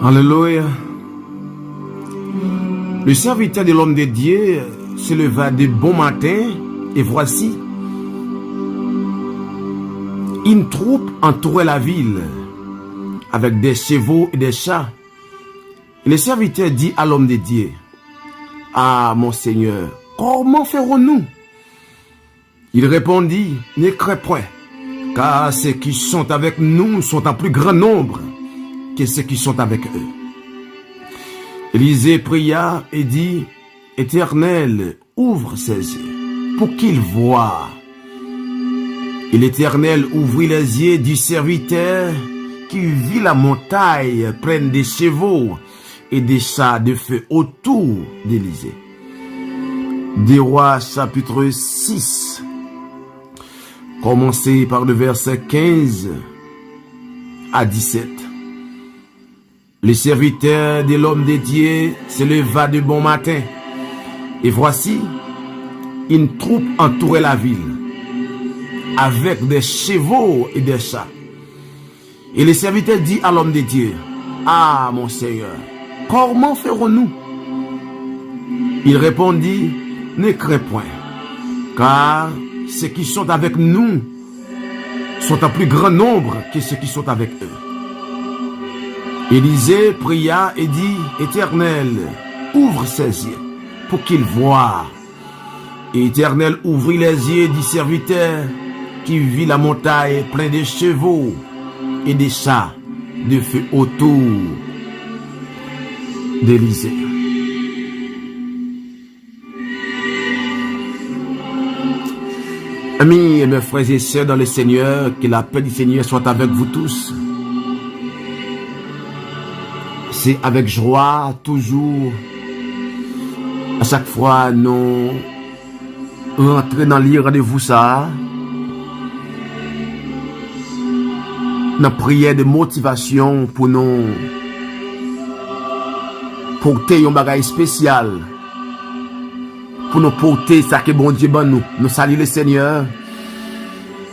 Alléluia. Le serviteur de l'homme de Dieu se leva de bon matin et voici, une troupe entourait la ville avec des chevaux et des chats. Et le serviteur dit à l'homme de Dieu: Ah, mon Seigneur, comment ferons-nous? Il répondit: Ne crains point, car ceux qui sont avec nous sont en plus grand nombre que ceux qui sont avec eux. Élisée pria et dit: Éternel, ouvre ses yeux pour qu'il voie. Et l'Éternel ouvrit les yeux du serviteur qui vit la montagne pleine de chevaux et des chars de feu autour d'Élisée. Des Rois chapitre 6, commencez par le verset 15 à 17. Le serviteur de l'homme de Dieu se leva de bon matin, et voici, une troupe entourait la ville, avec des chevaux et des chats. Et le serviteur dit à l'homme de Dieu: Ah, mon Seigneur, comment ferons-nous? Il répondit: Ne crains point, car ceux qui sont avec nous sont en plus grand nombre que ceux qui sont avec eux. Élisée pria et dit: Éternel, ouvre ses yeux pour qu'il voie. Et Éternel ouvrit les yeux du serviteur qui vit la montagne pleine de chevaux et des chats de feu autour d'Élisée. Amis et mes frères et sœurs dans le Seigneur, que la paix du Seigneur soit avec vous tous. C'est avec joie, toujours, à chaque fois, nous rentrons dans le rendez-vous ça, dans la prière de motivation pour nous porter un bagage spécial, pour nous porter ça que bon Dieu ban nous. Nous saluons le Seigneur.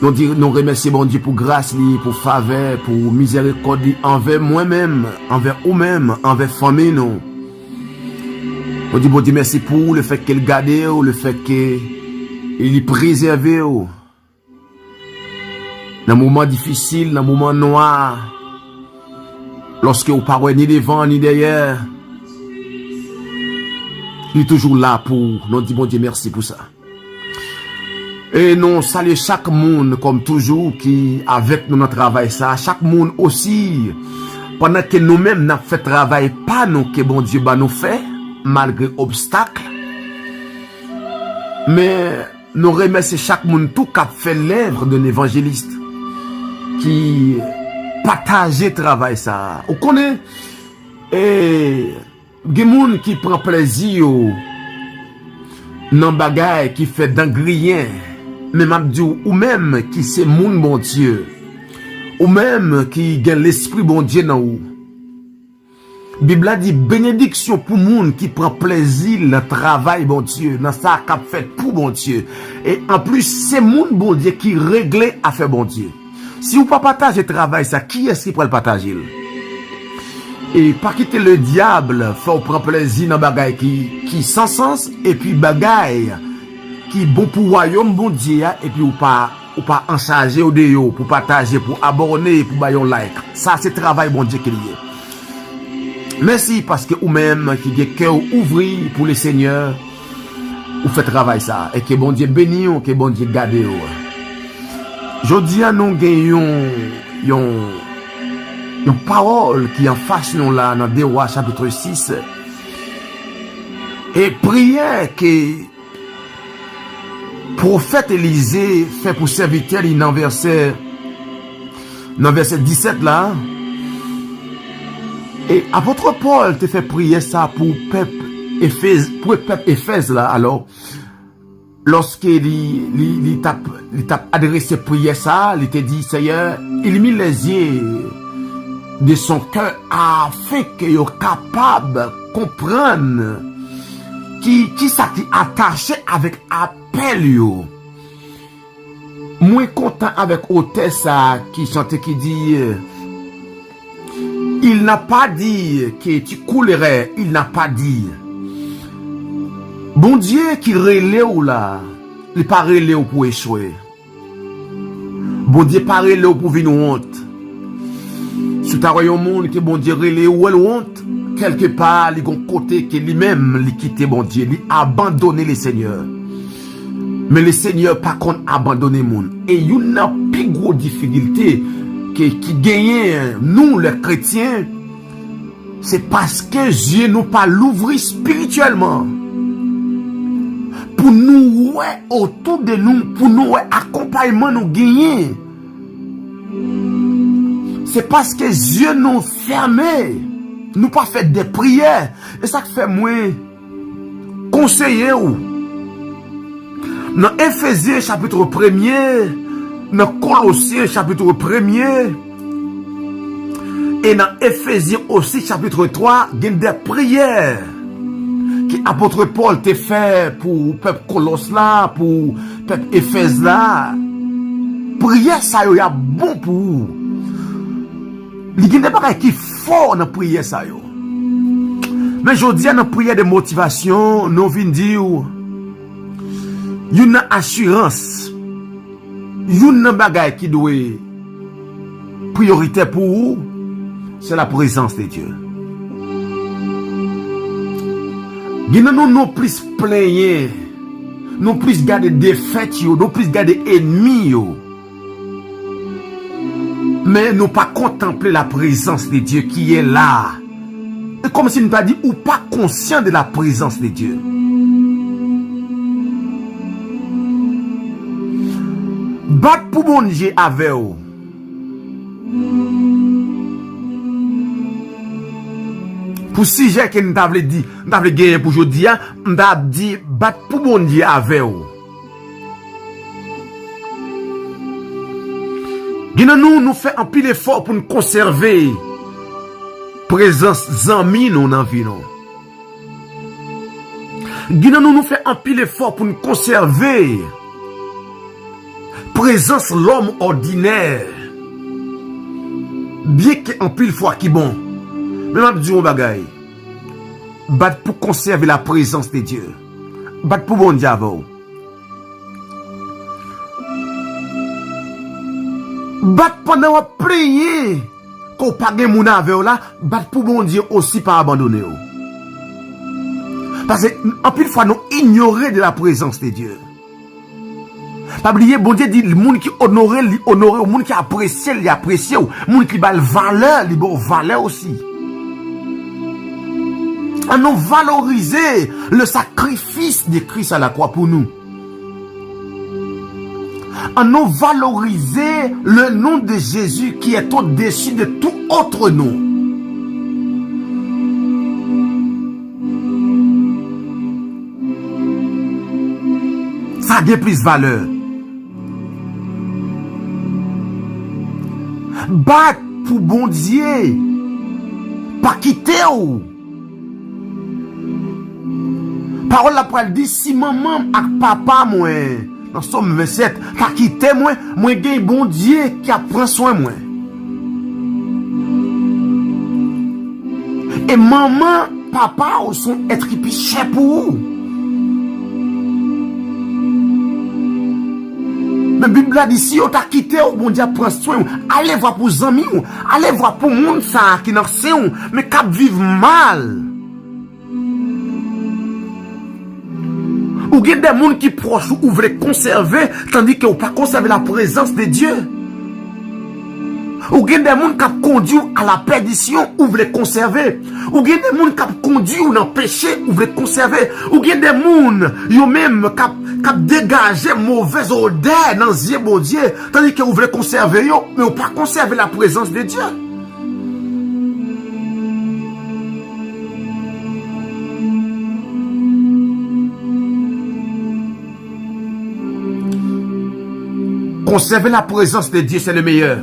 Nous remercions bon Dieu pour grâce, pour faveur, pour miséricorde envers moi-même, envers vous-même, envers famille nous. On dit bon Dieu merci pour le fait qu'il garde, le fait qu'il préserve. Dans les moments difficiles, dans les moments noirs, lorsque vous ne parlez ni devant ni derrière, il est toujours là pour nous dire bon Dieu merci pour ça. Et nous saluons chaque monde comme toujours qui avec nous notre travail ça, chaque monde aussi pendant que nous-mêmes n'a fait travail pas nous que bon Dieu nous fait malgré obstacles. Mais nous remercions chaque monde tout qui a fait l'œuvre d'un évangéliste qui partage le travail ça. Vous connaissez et des gens qui prend plaisir dans bagay qui fait d'engrien. Même abdou ou même qui c'est moun bon Dieu, ou même qui gagne l'esprit bon Dieu dans ou. Bible a dit bénédiction pour moun qui prend plaisir dans le travail bon Dieu, dans ça qu'a fait pour bon Dieu. Et en plus c'est moun bon Dieu qui règle à faire bon Dieu. Si vous pas partager le travail ça, qui est-ce qui peut le partager? Et pas quitter le diable, faut prendre plaisir dans bagay qui sans sens et puis bagay qui bon pour royaume bon Dieu et puis ou pas en charger au déo pour partager pour abonner pour bailler like. Ça c'est travail bon Dieu qui lié. Merci parce que ou même qui a cœur ouvert pour le Seigneur ou fait travail ça et que bon Dieu bénit ou que bon Dieu garde. Jodi nous gagnons une parole qui en face nous là dans Des Rois chapitre 6 et prière que prophète Élisée fait pour serviteur dans verset 17 là. Et apôtre Paul te fait prier ça pour peuple Éphèse là. Alors lorsqu'il t'a adressé prière ça, il te dit Seigneur, il mit les yeux de son cœur afin qu'il soit capable de comprendre qui ça qui attaché avec appel yo. Moins content avec hôtesse qui chante qui dit Il n'a pas dit que tu coulerais. Il n'a pas dit. Bon Dieu qui relève ou là, il pas relève pour échouer. Bon Dieu pas relève pour venir honte. Si tu as un monde que bon Dieu relève ou honte, quelque part, il y a un côté que lui-même, il quitte bon Dieu, il a abandonné le Seigneur. Mais le Seigneur, par contre, a abandonné le monde. Et il y a une plus grosse difficulté qui gagne, nous, les chrétiens, c'est parce que Dieu nous pas l'ouvrir spirituellement. Pour nous, ouais, autour de nous, pour nous, ouais, accompagnement nous gagner. C'est parce que Dieu nous fermé. Nous pas fait des prières. Et ça fait moi conseiller ou. Dans Ephésiens chapitre 1er, dans Colossiens chapitre 1er, et dans Ephésiens aussi chapitre 3, il y a des prières que l'apôtre Paul t'a fait pour le peuple Colosse là, pour le peuple Éphèse là. Prière ça y a bon pour vous. Il y a des choses qui fort dans la prière ça yo. Mais je dis dans la prière de motivation, nous venons dire il y a une assurance. Il y a une bagaille qui doit priorité pour vous, c'est la présence de Dieu. Nous plus plaigner, nous plus garder défaite, nous plus garder ennemis. Mais nous pas contempler la présence de Dieu qui est là. C'est comme si nous pas dit ou pas conscient de la présence de Dieu. Bat pour bon Dieu avec vous. Pour sujet que nous t'avons dit, nous t'avons gagné pour aujourd'hui, nous t'avons dit bat pour bon Dieu avec vous. Nous faisons un pile effort pour nous conserver présence amis nous dans vie. Nous faisons un pile effort pour nous conserver présence l'homme ordinaire. Bien qu'un pile fois qui bon. Mais je dis un bagay. Bat pour conserver la présence de Dieu. Bat pour bon diable. Bat pendant qu'on prier, qu'on pas de moun avec là, bat pour bon Dieu aussi pas abandonner. Parce que en pile fois nous ignorer de la présence de Dieu. Pas oublier bon Dieu dit le monde qui honore, le monde qui apprécie, il apprécie, le monde qui bat valeur, il bon valeur aussi. On nous valoriser le sacrifice de Christ à la croix pour nous. On nous valoriser le nom de Jésus qui est au-dessus de tout autre nom. Ça a plus valeur. Bat pour bon Dieu. Pas quitter ou. Parole la parole dit si maman et papa moi dans Somme 27 pas quitter moi gagne bon Dieu qui a prend soin moi. Et maman, papa sont être plus cher pour vous. La Bible a dit si on t'a quitté, bon Dieu prend soin. Allez voir pour les amis, allez voir pour les gens qui n'ont rien, mais qui vivent mal. Ou il y a des gens qui proches ou veulent conserver, tandis qu'ils n'ont pas conservé la présence de Dieu. Ou il y a des gens qui conduisent à la perdition ou veulent conserver. Ou il y a des gens qui conduisent dans le péché ou veulent conserver. Ou il y a des gens qui même qui dégagent mauvaise odeur dans les yeux de Dieu, tandis qu'ils veulent conserver, mais ils n'ont pas conservé la présence de Dieu. Conserver la présence de Dieu, c'est le meilleur.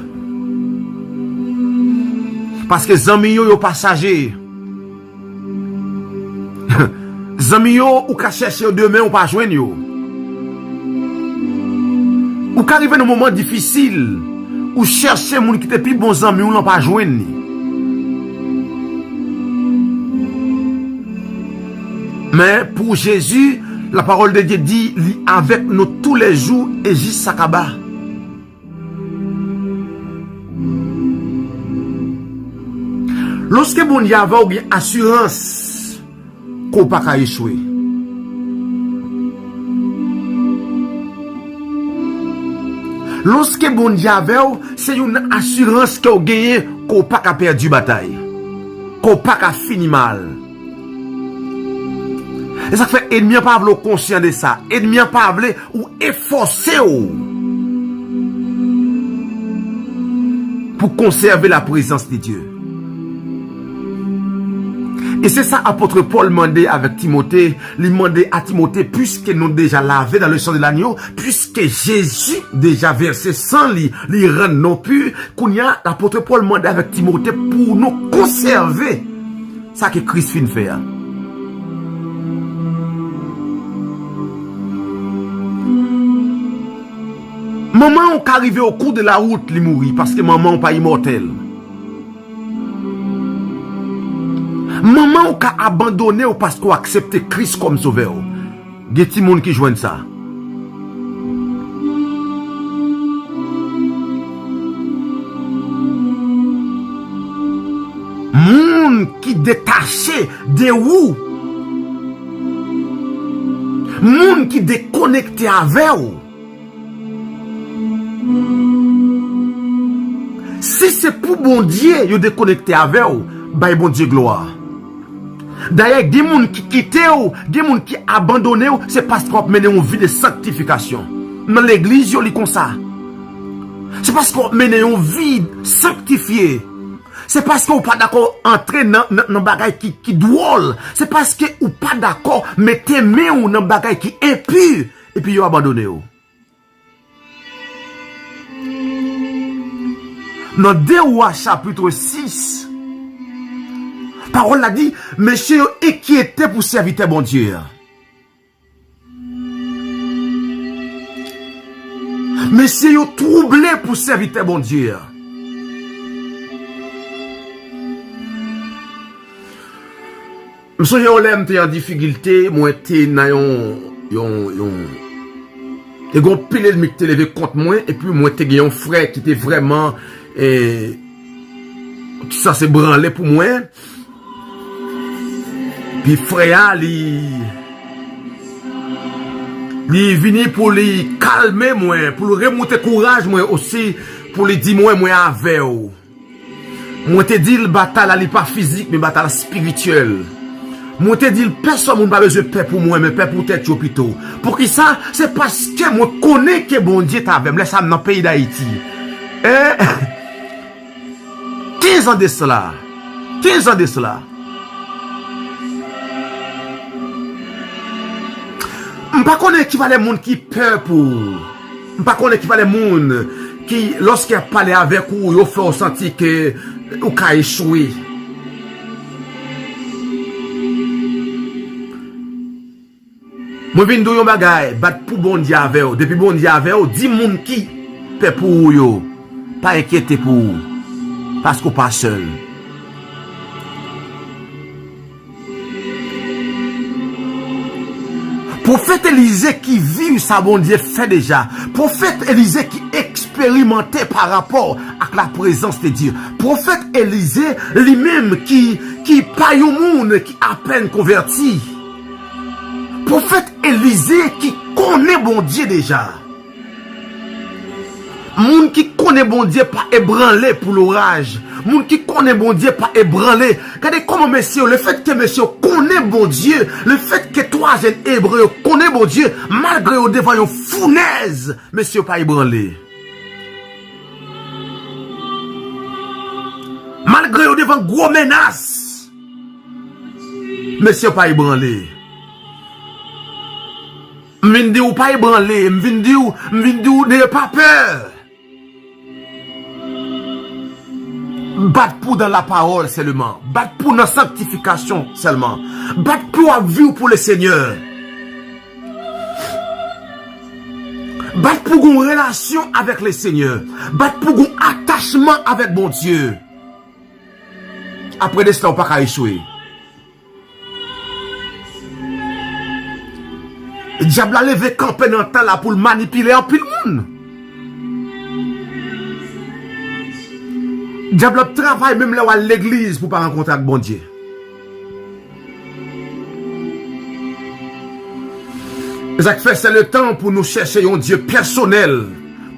Parce que zami yo yo passager. Zami yo ou ka chercher demain ou pas joindre yo. Ou ka arriver dans moment difficile ou chercher moun qui te plus bon zami ou non pas joindre. Mais pour Jésus, la parole de Dieu dit, avec nous tous les jours, et jusqu'à Sakaba. Lorsque bon Dieu a une assurance qu'on ne peut pas échouer. Lorsque bon Dieu c'est une assurance qu'on gagne qu'on ne peut pas perdre la bataille. Qu'on ne peut pas finir mal. Et ça fait ennemi pas conscient de ça. Ennemi pas ou efforcer pour conserver la présence de Dieu. Et c'est ça apôtre Paul demandait avec Timothée. Il demandait à Timothée, puisque nous déjà lavé dans le sang de l'agneau, puisque Jésus déjà versé sang, les rend non plus, qu'on y a, l'apôtre Paul demandait avec Timothée pour nous conserver. Ça que Christ fin fait. Maman on arrivé au cours de la route, il mourit parce que maman n'est pas immortelle. Maman ou ka abandonné ou parce qu'on accepte Christ comme sauveur. Il y a des gens qui joignent ça. Moun qui détaché de vous. Moun qui déconnecté avec vous. Si c'est pour bon Dieu, vous déconnecté avec vous, bah bon Dieu gloire. D'ailleurs, des gens qui quittent ou, des gens qui abandonnent, c'est parce qu'on mène une vie de sanctification. Dans l'église, ils comme ça. C'est parce qu'on mène une vie sanctifiée. C'est parce qu'on n'est pas d'accord entrer dans un bagage qui drôle. C'est parce qu'on n'est pas d'accord mettre main dans un bagage qui est impur. Et puis, ils abandonné. Dans 2 Rois chapitre 6, parole a dit, monsieur inquiété pour servir bon Dieu. Monsieur troublé pour servir bon Dieu. Monsieur on l'aime en difficulté, moi t'es dans et gon pile ennemi qui levé contre moi et puis moi t'es un frère qui était vraiment ça s'est branlé pour moi. Puis frère, il venu pour lui calmer moi, pour lui remonter courage moi aussi, pour lui dire moi avec vous. Moi te dit le bataille n'est pas physique mais bataille spirituelle. Moi te dit personne n'a pas besoin de paix pour moi mais paix pour tête plutôt. Pour qui ça? C'est parce que moi connais que bon Dieu t'a avec moi ça dans le pays d'Haïti. 15 ans de cela. 15 ans de cela. Je ne sais pas qui va les gens qui peur pour. Je ne sais pas qui va les gens qui, lorsqu'ils parlent avec vous, ils font sentir que vous avez échoué. Moi, je viens de dire bagay, battre pour bon Dieu avec vous. Depuis bon Dieu avec vous, 10 gens qui peur pour vous. Pas inquiété pour vous. Parce que vous pas seul. Prophète Élisée qui vit ça, bon Dieu fait déjà. Prophète Élisée qui expérimentait par rapport à la présence de Dieu. Prophète Élisée lui-même qui paye au monde, qui à peine converti. Prophète Élisée qui connaît bon Dieu déjà. Moun qui connaît bon Dieu pas ébranlé pour l'orage. Moun qui connaît bon Dieu pas ébranlé. Regardez comment monsieur, le fait que monsieur connaît bon Dieu, le fait que toi jeunes hébreux connaît bon Dieu, malgré au devant une fournaise, monsieur pas ébranlé. Malgré au devant gros menace, monsieur pas ébranlé. M'vindi ou pas ébranlé, m'vindi ou n'ayez pas peur. Battre pour dans la parole seulement. Battre pour dans la sanctification seulement. Battre pour à vivre pour le Seigneur. Battre pour une relation avec le Seigneur. Battre pour un attachement avec mon Dieu. Après de cela, on ne peut pas échouer. Diable a levé campé dans le temps là pour le manipuler en pile monde. Diable travaille même là à l'église pour pas rencontrer avec bon Dieu. Ça fait c'est le temps pour nous chercher un Dieu personnel,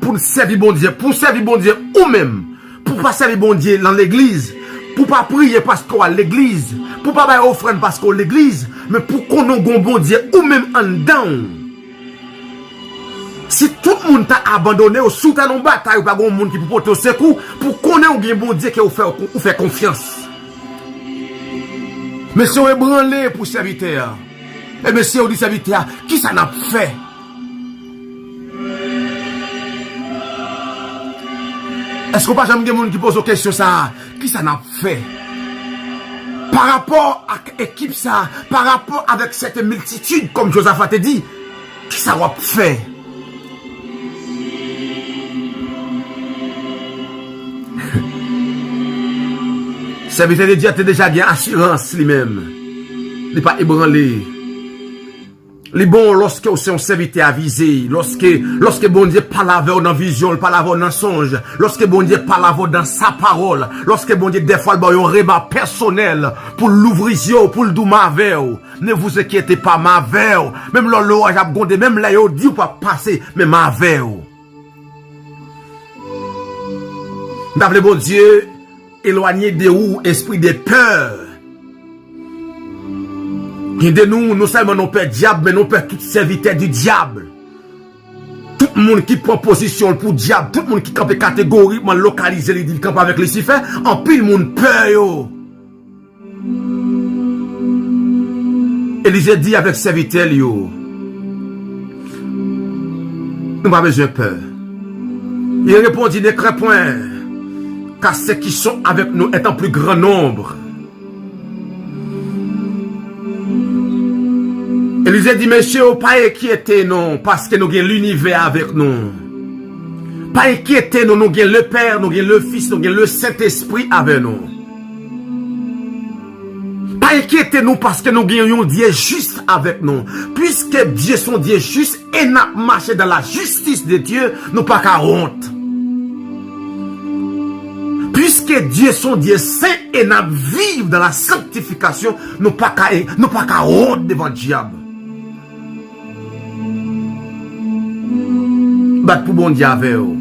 pour nous servir bon Dieu, pour servir bon Dieu ou même, pour pas servir bon Dieu dans l'église, pour pas prier parce qu'on à l'église, pour pas faire offrande parce qu'on à l'église, mais pour qu'on ait un bon Dieu ou même en dedans. Si tout le monde t'a abandonné ou sous ta non bataille ou pas un monde qui peut porter au secours, pour qu'on ait un bon Dieu qui vous fait confiance. Mais si on est branlé pour serviteur, et bien si on dit serviteur, qui ça n'a fait? Est-ce qu'on pas jamais des gens qui posent aux questions ça? Qui ça n'a fait? Par rapport à l'équipe ça, par rapport avec cette multitude, comme Josaphat te dit, qui ça va fait? Serviteur de Dieu a déjà bien assurance lui-même. Il n'est pas ébranlé. Il est bon lorsque c'est un serviteur avisé, lorsque bon Dieu parle avec dans vision, parle avec dans songe, lorsque bon Dieu parle avec dans sa parole, lorsque bon Dieu des fois il y a un repas personnel pour l'ouvrir, pour le doumer avec. Ne vous inquiétez pas, ma avec. Même l'orage a gondé, même là il dit pas passer, mais ma avec. D'après bon Dieu, éloigné de vous, esprit de peur. Et de nous, non seulement nous perd diable, mais nous perd tout serviteur du diable. Tout le monde qui prend position pour diable, tout le monde qui campe catégoriquement localisé, il campe avec Lucifer, en pile monde peur yo. Élisée dit avec serviteur yo, nous pas besoin de peur. Il répondit, ne crains point, car ceux qui sont avec nous est en plus grand nombre. Élisée dit, monsieur, pas inquiétez non, parce que nous avons l'univers avec nous. Pas inquiétez nous, nous avons le Père, nous avons le Fils, nous avons le Saint-Esprit avec nous. Pas inquiétez nous parce que nous avons un Dieu juste avec nous. Puisque Dieu son Dieu juste et nous marché dans la justice de Dieu, nous pas qu'à honte. Puisque Dieu son Dieu saint et nous vivons dans la sanctification, nous pas qu'à honte devant le diable. Bat pour bon Dieu avec vous.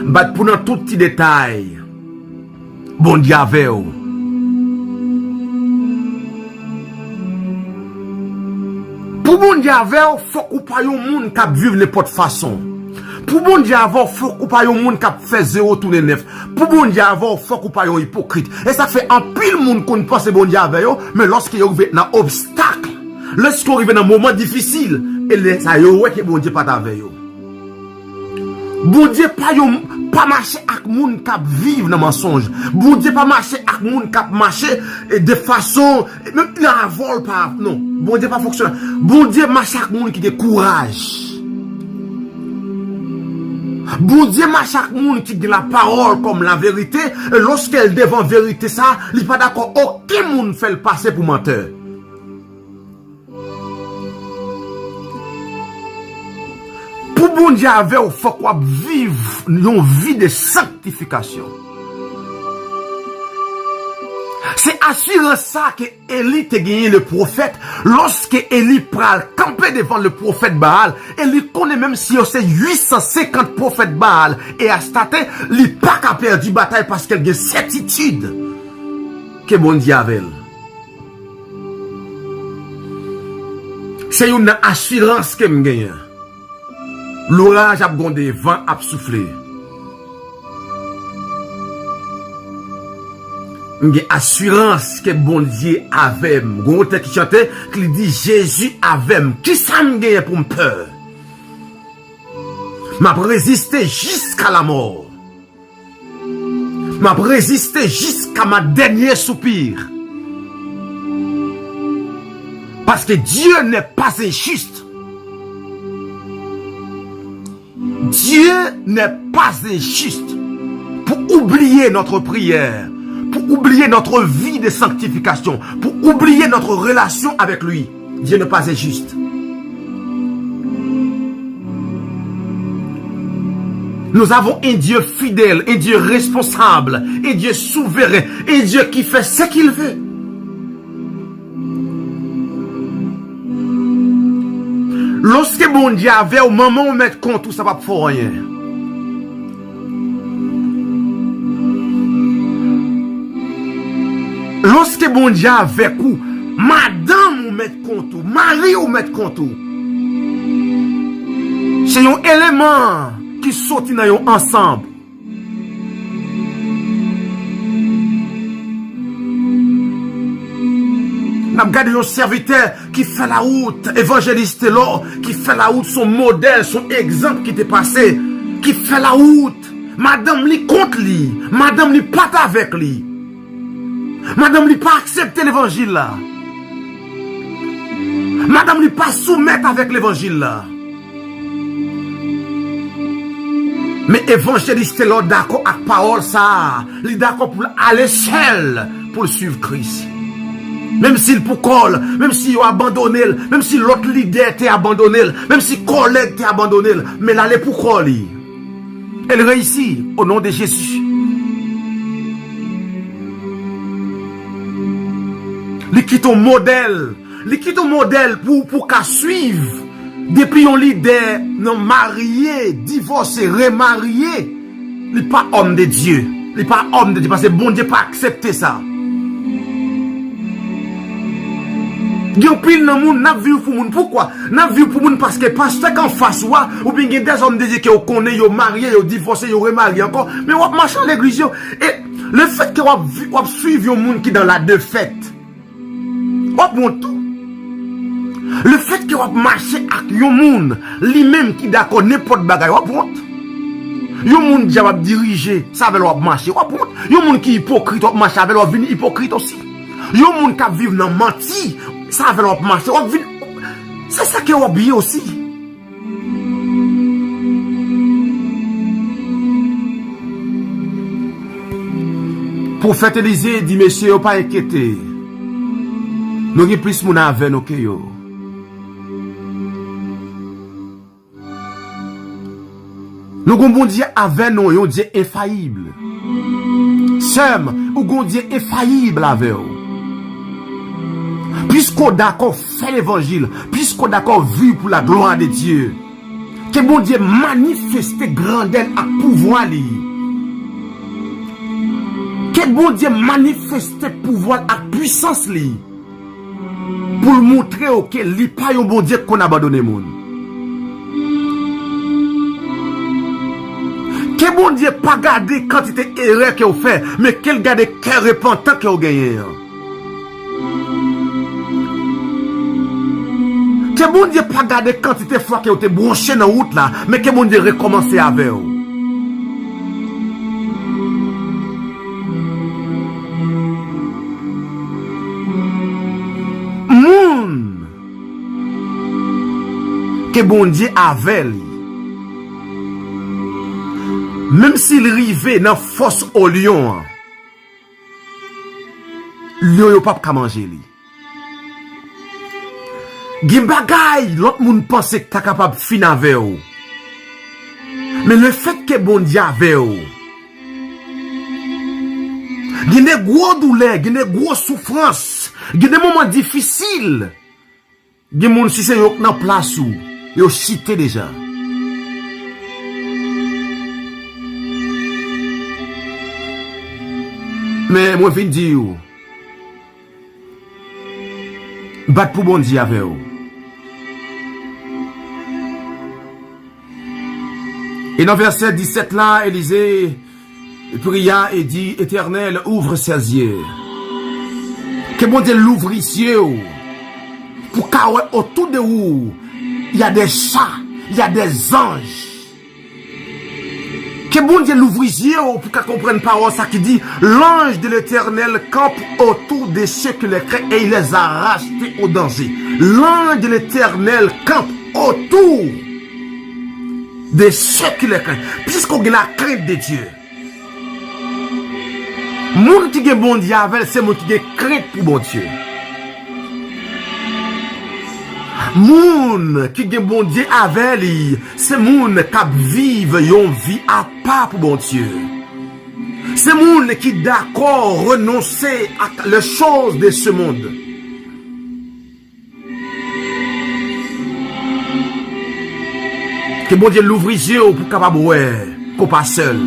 Bat pour dans tout petit détail. Bon Dieu avec vous. Pour bon Dieu avec vous, faut qu'on pas un monde qui vivre n'importe façon. Pour bon Dieu avec vous, faut qu'on pas un monde qui fait 0 tourner 9. Pour bon Dieu avec vous, faut qu'on pas un hypocrite. Et ça fait un pile monde qu'on pense bon Dieu avec vous, mais lorsqu'il arrive dans obstacle, lorsqu'il arrive dans un moment difficile, et ça y est que bon Dieu pas avec vous. Bon Dieu pas marcher avec moun qui vivent dans mensonge. Bon Dieu pas marcher avec moun qui marcher de façon même la vol pas non. Bon Dieu pas fonctionne. Bon Dieu marche avec moun qui a courage. Bon Dieu marche avec moun qui a la parole comme la vérité et lorsqu'elle devant vérité ça, il pas d'accord aucun moun fait le passer pour menteur. Pour bon Dieu avec vous, faut qu'on vive une vie de sanctification. C'est assurant ça que Élie a gagné le prophète. Lorsque Élie pral camper devant le prophète Baal, Élie connaît même si c'est 850 prophètes Baal et Astaté, il n'a pas qu'à perdre la bataille parce qu'elle a une certitude que bon Dieu avec elle. C'est une assurance que je gagne. L'orage a gondé, vent a soufflé. J'ai assurance que bon Dieu avait. Gon qui chantait, qui dit Jésus avait. Qui ça me gagne pour me peur? M'a résisté jusqu'à la mort. M'a résisté jusqu'à ma dernier soupir. Parce que Dieu n'est pas injuste. Dieu n'est pas injuste pour oublier notre prière, pour oublier notre vie de sanctification, pour oublier notre relation avec lui. Dieu n'est pas injuste. Nous avons un Dieu fidèle, un Dieu responsable, un Dieu souverain, un Dieu qui fait ce qu'il veut. Lorsque bon Dieu avait au moment où mettre compte, tout ça va pas faire rien. Lorsque bon Dieu avait coup, madame ou mettre compte, mari ou mettre compte, c'est un élément qui sorti dans yon ensemble. N'a regardé un serviteur qui fait la route, évangéliste là, qui fait la route, son modèle, son exemple qui t'est passé, qui fait la route. Madame li contre lui, madame li pas avec lui. Madame li pas accepter l'évangile là. Madame li pas soumettre avec l'évangile là. Mais évangéliste là d'accord avec parole ça, il d'accord pour aller seul pour suivre Christ. Même s'il pour colle, même s'il a abandonné, même si l'autre leader t'a abandonné, même si collègue t'a abandonné, mais l'aller pour colle. Elle réussit au nom de Jésus. Il quitte un modèle pour qu'à suivre. Depuis un leader non marié, divorcé, remarié, il n'est pas homme de Dieu. Il n'est pas homme de Dieu parce que bon Dieu pas accepté ça. Gen pile nan moun n'a vu pour moun pourquoi? N'a vu pour moun parce que pasteur qu'en face ou bien gen des hommes de Dieu qui ont connaît, yo marié, yo divorcé, yo remarié encore, mais on marche à l'église et le fait que on suivre un monde qui dans la défaite. On monte tout. Le fait que vous marchez avec un monde, lui-même qui d'accord n'importe bagaille, vous honte. Un monde qui va diriger, ça veut dire marcher, vous honte. Un monde qui est hypocrite, vous marcher avec vous venir hypocrite aussi. Un monde qui vit dans menti, ça veut dire marcher, vous venir. C'est ça que vous oubliez aussi. Prophète Élisée dit, monsieur, pas inquiété. Nous avons plus de monde avec nous que yo. Nous avons bon Dieu avec nous, un Dieu infaillible. Sem, nous avons Dieu infaillible avec nous. Puisqu'on d'accord fait l'évangile, puisqu'on d'accord vivre pour la gloire de Dieu, que bon Dieu manifeste grandeur à pouvoir li. Que bon Dieu manifeste pouvoir à puissance li. Pour montrer que li pas un bon Dieu qu'on abandonne moun. Que bon Dieu pas garder quantité erreur que vous fait, mais qu'elle garde cœur repentant que vous gagnez. Que bon Dieu pas garder quantité fois que vous êtes branché dans la route là, mais que bon Dieu recommencer avec vous. Moun que bon Dieu avait lui. Même s'il arrivait dans force au lion, lion yo pas manger li. Gen bagay, l'autre monde pense que tu es capable de finir avec vous. Mais le fait que bon Dieu avec vous, gen des gros douleurs, gen des gros souffrances, gen des moments difficiles. Gen moun si c'est yo dans place où yo chité déjà. Mais moi, je viens dire, bat pour bon Dieu avec vous. Et dans verset 17 là, Élisée pria et dit, Éternel, ouvre ses yeux. Que bon Dieu l'ouvre ici, pour qu'autour de vous, il y a des chats, il y a des anges. Que bon Dieu l'ouvre ici pour qu'on comprenne parole ça qui dit l'ange de l'Éternel campe autour de ceux qui les craignent et il les a rachetés au danger. L'ange de l'Éternel campe autour de ceux qui les craignent. Puisqu'on a la crainte de Dieu. Moun qui est bon Dieu avec c'est moun qui est crainte pour bon Dieu. Moun qui gen bon Dieu avec lui, c'est moun qui vive yon vie à part pour bon Dieu. C'est moun qui d'accord renoncer à les choses de ce monde. Que bon Dieu l'ouvre les yeux pour capable ouais, qu'on pas seul.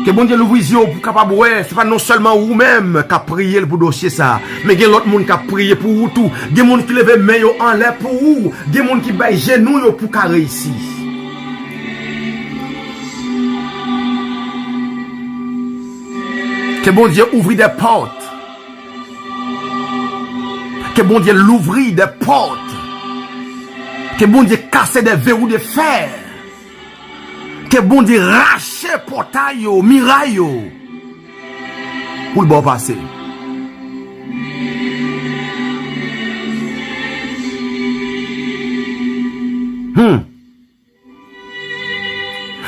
Que bon Dieu l'ouvre les yeux pour capable ouais, c'est pas non seulement vous même qui a prié pour dossier ça, mais il y a l'autre monde qui a prié pour vous tout. Il y a monde qui lève main en l'air pour vous, il y a monde qui baille genou pour qu'a réussir. Que bon Dieu ouvre des portes. Que bon Dieu l'ouvre des portes. Que bon Dieu casse des verrous de fer. Que bon Dieu rache portail, miraille. Pour le bon passer.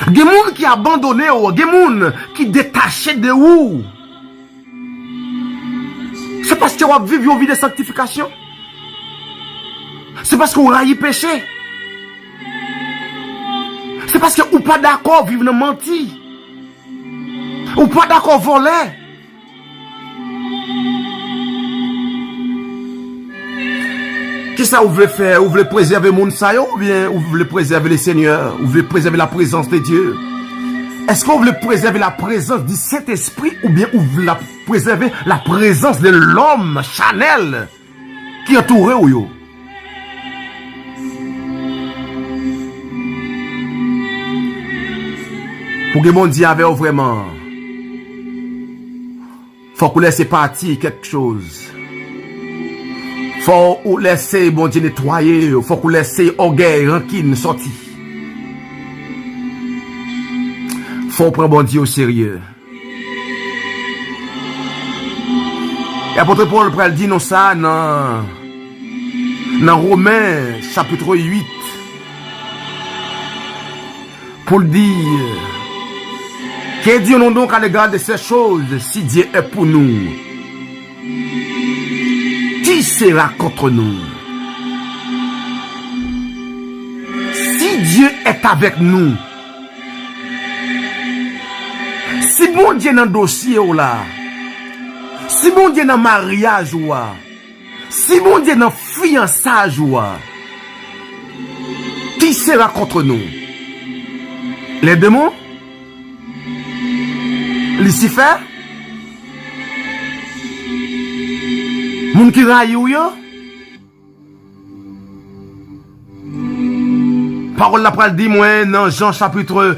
Des gens qui abandonné, des gens qui détaché de vous. C'est parce que vous vivez une vie de sanctification. C'est parce que vous raillez péché. C'est parce que vous n'êtes pas d'accord vivre dans menti. Vous n'êtes pas d'accord voler. Qu'est-ce que vous voulez faire? Vous voulez préserver le monde ou bien vous voulez préserver le Seigneur? Vous voulez préserver la présence de Dieu? Est-ce que vous voulez préserver la présence du Saint-Esprit ou bien vous voulez préserver la présence de l'homme charnel qui entoure vous? Pour que mon Dieu avec vraiment, faut qu'on laisse partir quelque chose. Faut qu'on laisse bon Dieu nettoyer, faut qu'on laisse orgueil, rancune sortir. Faut prendre bon Dieu au sérieux. Et l'apôtre Paul pral dit non ça dans Romains chapitre 8. Pour dire que Dieu nous donc à l'égard de ces choses, si Dieu est pour nous, qui sera contre nous? Si Dieu est avec nous, si bon Dieu dans le dossier là, si bon Dieu dans le mariage là, si bon Dieu dans le fiançage là, qui sera contre nous? Les démons? Lucifer? Moun qui raille ou yo? Parole la pral dit moi dans 1 Jean chapitre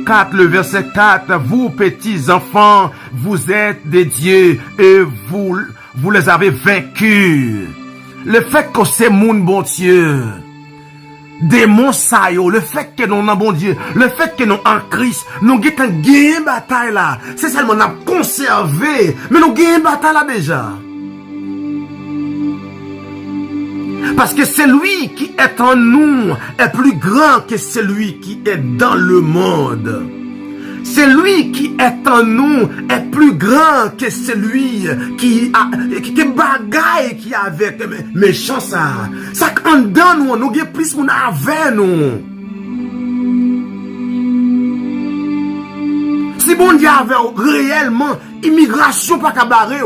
4, le verset 4, vous petits enfants, vous êtes des dieux et vous les avez vaincus. Le fait que c'est moun bon Dieu, démons ça yo, le fait que nous en bon Dieu, le fait que nous en Christ, nous avons gagné bataille là, c'est seulement nous avons conservé, mais nous avons gagné bataille là déjà. Parce que celui qui est en nous est plus grand que celui qui est dans le monde. Celui qui est en nous est plus grand que celui qui bagaille qui est avec méchant ça. Ça qu'en dans nous, nous avons plus qu'on avec nous. Si bon Dieu avait réellement immigration pas cabaret.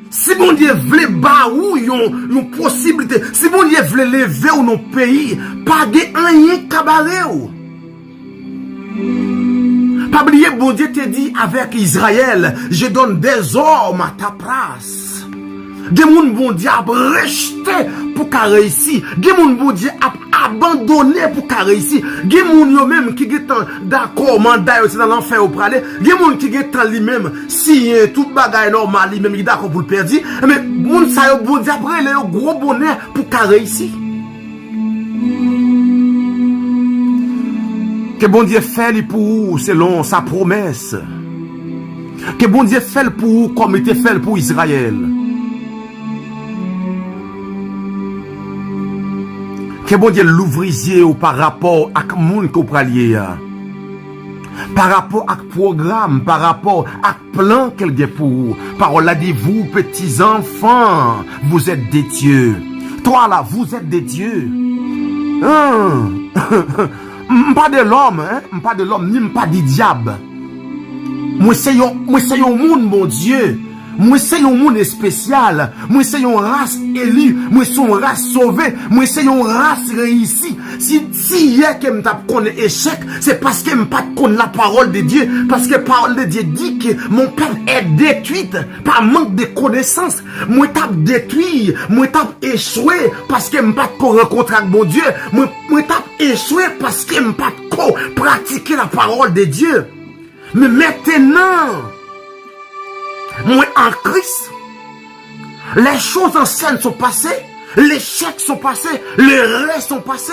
Si bon Dieu voulait ba ou yon possibilité, si bon Dieu voulait lever ou nos pays, pas de rien cabaret. Pas oublier, bon Dieu te dit avec Israël, je donne des hommes à ta place. Des moun bon Dieu a rejeté pour qu'à réussir. Des moun bon Dieu a abandonné pour qu'à réussir. Des moun yo même qui est d'accord, mandat c'est dans l'enfer au praler. Des moun qui est lui-même, si tout bagaille normal, lui-même il est d'accord pour le perdre. Mais moun sa yo bon Dieu après le gros bonheur pour qu'à réussir. Que bon Dieu fait pour vous selon sa promesse. Que bon Dieu fait pour vous comme il était fait pour Israël. Que bon Dieu l'ouvre les yeux par rapport à monde que vous praliez. Par rapport à programme, par rapport à plan qu'elle a pour vous. Parole a dit, vous petits enfants, vous êtes des dieux. toi là, vous êtes des dieux. Pas de l'homme, hein? Pas de l'homme, ni pas du diable. Moi c'est un monde, mon Dieu. Moi c'est un monde spécial. Moi c'est une race élue. Moi c'est une race sauvée. Moi c'est une race réussie. Si hier que m't'a connaît échec, c'est parce que m'pas connaît la parole de Dieu. Parce que la parole de Dieu dit que mon peuple est détruit par manque de connaissances. Moi t'as détruit, moi t'as échoué parce que m'pas rencontrer avec mon Dieu. Moi t'as échoué parce que m'pas pratiquer la parole de Dieu. Mais maintenant, moi en Christ, les choses anciennes sont passées, les chèques sont passés, les rêves sont passés,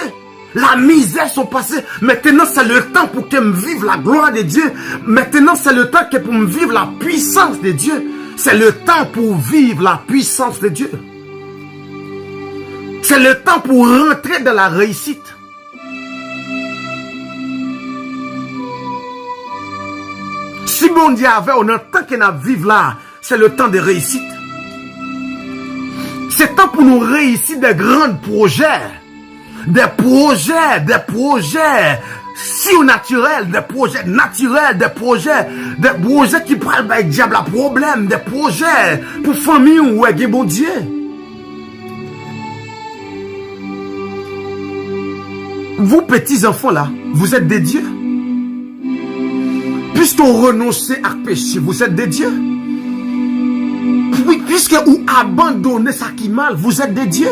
la misère sont passées. Maintenant c'est le temps pour que me vive la gloire de Dieu. Maintenant c'est le temps pour me vivre la puissance de Dieu. C'est le temps pour vivre la puissance de Dieu. C'est le temps pour rentrer dans la réussite. Si bon Dieu avait, on entend qu'on a vivre là, c'est le temps de réussite. C'est temps pour nous réussir des grands projets. Des projets surnaturels, des projets naturels, des projets qui prennent le diable à problème, des projets pour famille ou avec bon Dieu. Vous petits enfants là, vous êtes des dieux. Puisque vous renoncez à péché, vous êtes des dieux. Puisque vous abandonnez ça qui mal, vous êtes des dieux.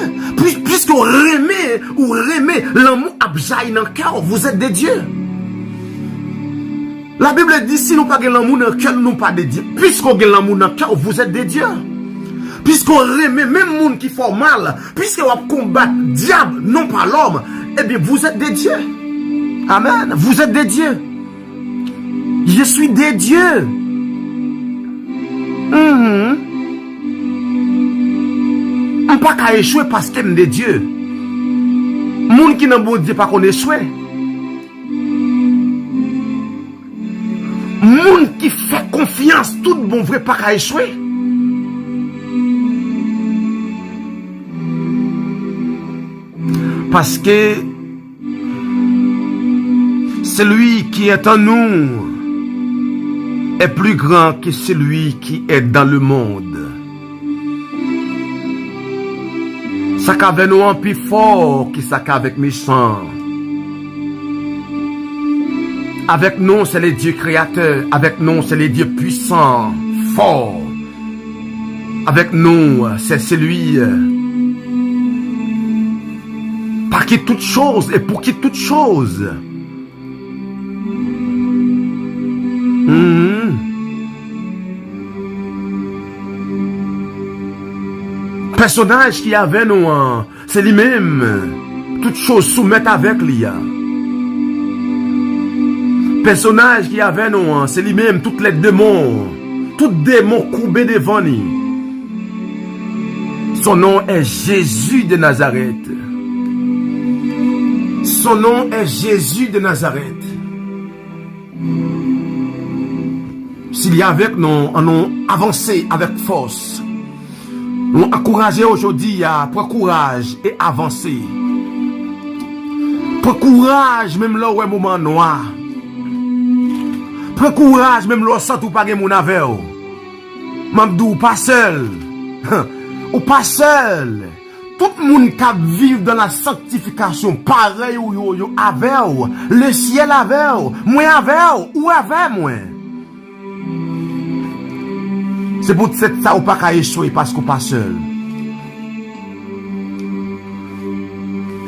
Puisque vous remez l'amour abjaille dans le cœur, vous êtes des dieux. La Bible dit, si nous n'avons pas l'amour dans le cœur, nous ne sommes pas des dieux. Puisque vous avez l'amour dans le cœur, vous êtes des dieux. Puisque vous remez même les gens qui font mal, puisque vous combattez le diable, non pas l'homme, eh bien vous êtes des dieux. Amen. Vous êtes des dieux. Je suis des dieux. On ne peut pas échouer parce qu'il est des dieux. Moun qui n'a pas dit pas qu'on échoue. Moun qui fait confiance, tout bon vrai pas qu'à échouer. Parce que celui qui est en nous est plus grand que celui qui est dans le monde. Ça qu'avec nous en plus fort que ça qu'avec méchant. Avec nous, c'est les dieux créateurs. Avec nous, c'est les dieux puissants, forts. Avec nous, c'est celui par qui toute chose et pour qui toute chose. Personnage qui avait nous, c'est lui-même. Toutes choses soumettent avec lui. Personnage qui avait nous, c'est lui-même. Toutes les démons. Tous démons courbés devant lui. Son nom est Jésus de Nazareth. Son nom est Jésus de Nazareth. S'il y a avec nous, on avancé avec force. Nous encourager aujourd'hui à prendre courage et avancer. Prends courage même là où est moment noir. Prends courage même là où sans tout pas de mon avec. M'abdou pas seul. Ou pas seul. Tout le monde qui vit dans la sanctification, pareil ou avec. Le ciel avec. Moi avec ou avec moi. C'est pour ça ou pas qu'à échouer parce qu'on pas seul.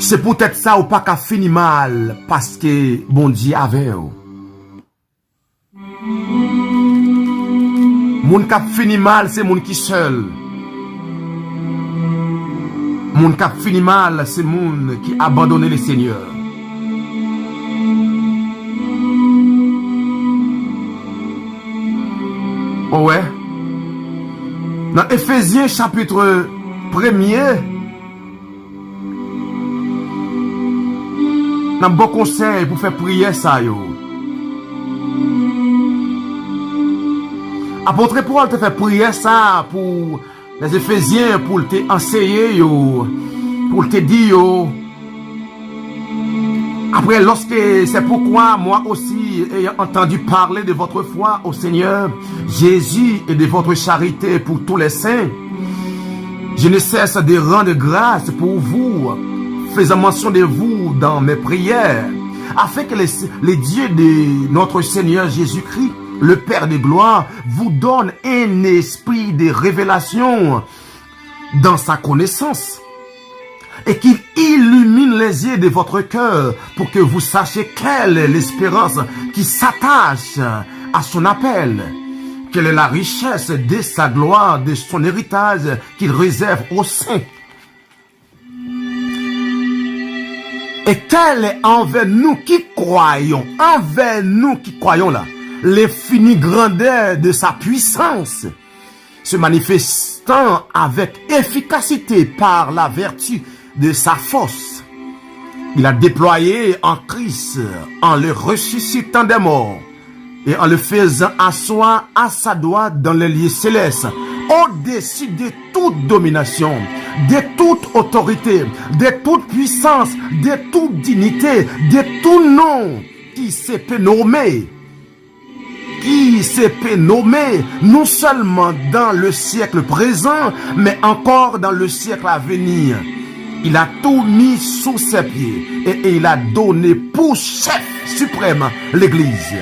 C'est peut-être ça ou pas qu'à finir mal parce que bon Dieu avait. Moun qui finit mal, c'est moun qui seul. Moun qui finit mal, c'est moun qui abandonne le Seigneur. Oh ouais. Dans Éphésiens chapitre 1er, dans bon conseil pour faire prier ça yo. Apôtre Paul te fait prier ça pour les Éphésiens, pour te enseigner yo, pour te dire, après, lorsque c'est pourquoi moi aussi, ayant entendu parler de votre foi au Seigneur Jésus et de votre charité pour tous les saints, je ne cesse de rendre grâce pour vous, faisant mention de vous dans mes prières, afin que les dieux de notre Seigneur Jésus-Christ, le Père de gloire, vous donne un esprit de révélation dans sa connaissance, et qu'il illumine les yeux de votre cœur pour que vous sachiez quelle est l'espérance qui s'attache à son appel, quelle est la richesse de sa gloire, de son héritage qu'il réserve aux saints, et quelle est envers nous qui croyons là, l'infinie grandeur de sa puissance, se manifestant avec efficacité par la vertu de sa force. Il a déployé en Christ, en le ressuscitant des morts et en le faisant asseoir à sa droite dans les lieux célestes, au-dessus de toute domination, de toute autorité, de toute puissance, de toute dignité, de tout nom qui s'est nommé, non seulement dans le siècle présent, mais encore dans le siècle à venir. Il a tout mis sous ses pieds et il a donné pour chef suprême l'Église.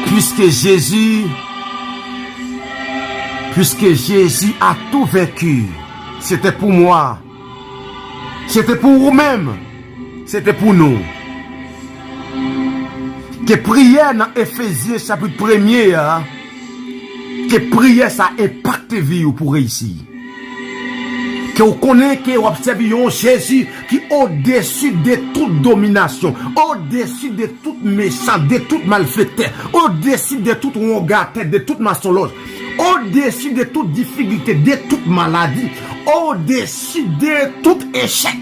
Puisque Jésus a tout vaincu, c'était pour moi, c'était pour vous-même, c'était pour nous. Que prière dans Éphésiens chapitre 1er, que prière ça impacte vie pour réussir. Que vous connaissez, que vous observez Jésus qui est au-dessus de toute domination, au-dessus de toute méchance, de toute malfaiteur, au-dessus de toute regard, de toute maçonnerie, au-dessus de toute difficulté, de toute maladie, au-dessus de tout échec,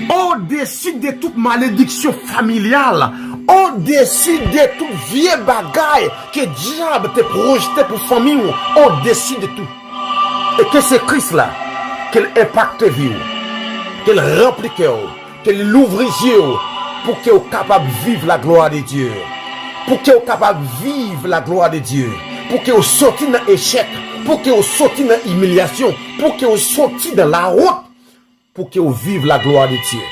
au-dessus de toute malédiction familiale, au-dessus de toute vieille bagaille que le diable te projeté pour famille, au-dessus de tout. Et que c'est Christ là, qu'il impacte vie, qu'il remplit cœur, qu'il ouvre les yeux pour qu'il soit capable de vivre la gloire de Dieu. Pour qu'il soit capable de vivre la gloire de Dieu. Pour qu'il sorti dans l'échec, pour qu'il sorti dans l'humiliation, pour qu'il sorti dans la route, pour qu'il vive la gloire de Dieu.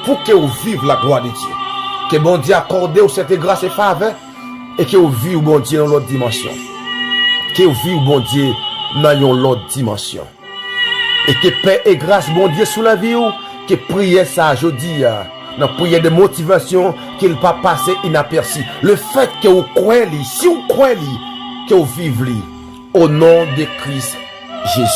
Pour qu'il vive la gloire de Dieu. Que bon Dieu accorde cette grâce et faveur et qu'il vive bon Dieu dans l'autre dimension. Qu'il vive bon Dieu dans l'autre dimension. Et que paix et grâce, bon Dieu, sous la vie, que prière ça, je dis, dans prière de motivation, qu'il ne pas passer inaperçu. Le fait que vous croyez, si vous croyez, que vous vivez, au nom de Christ Jésus.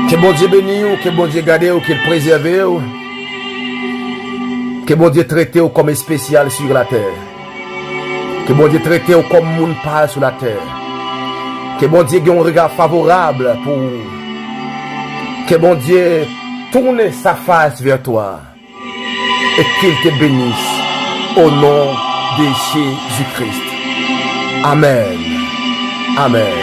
Que bon Dieu bénisse ou, que bon Dieu garde ou, qu'il préserve ou, que bon Dieu traite ou comme spécial sur la terre. Que bon Dieu traite ou comme monde parle sur la terre. Que bon Dieu ait un regard favorable pour. Que bon Dieu tourne sa face vers toi et qu'il te bénisse au nom de Jésus-Christ. Amen. Amen.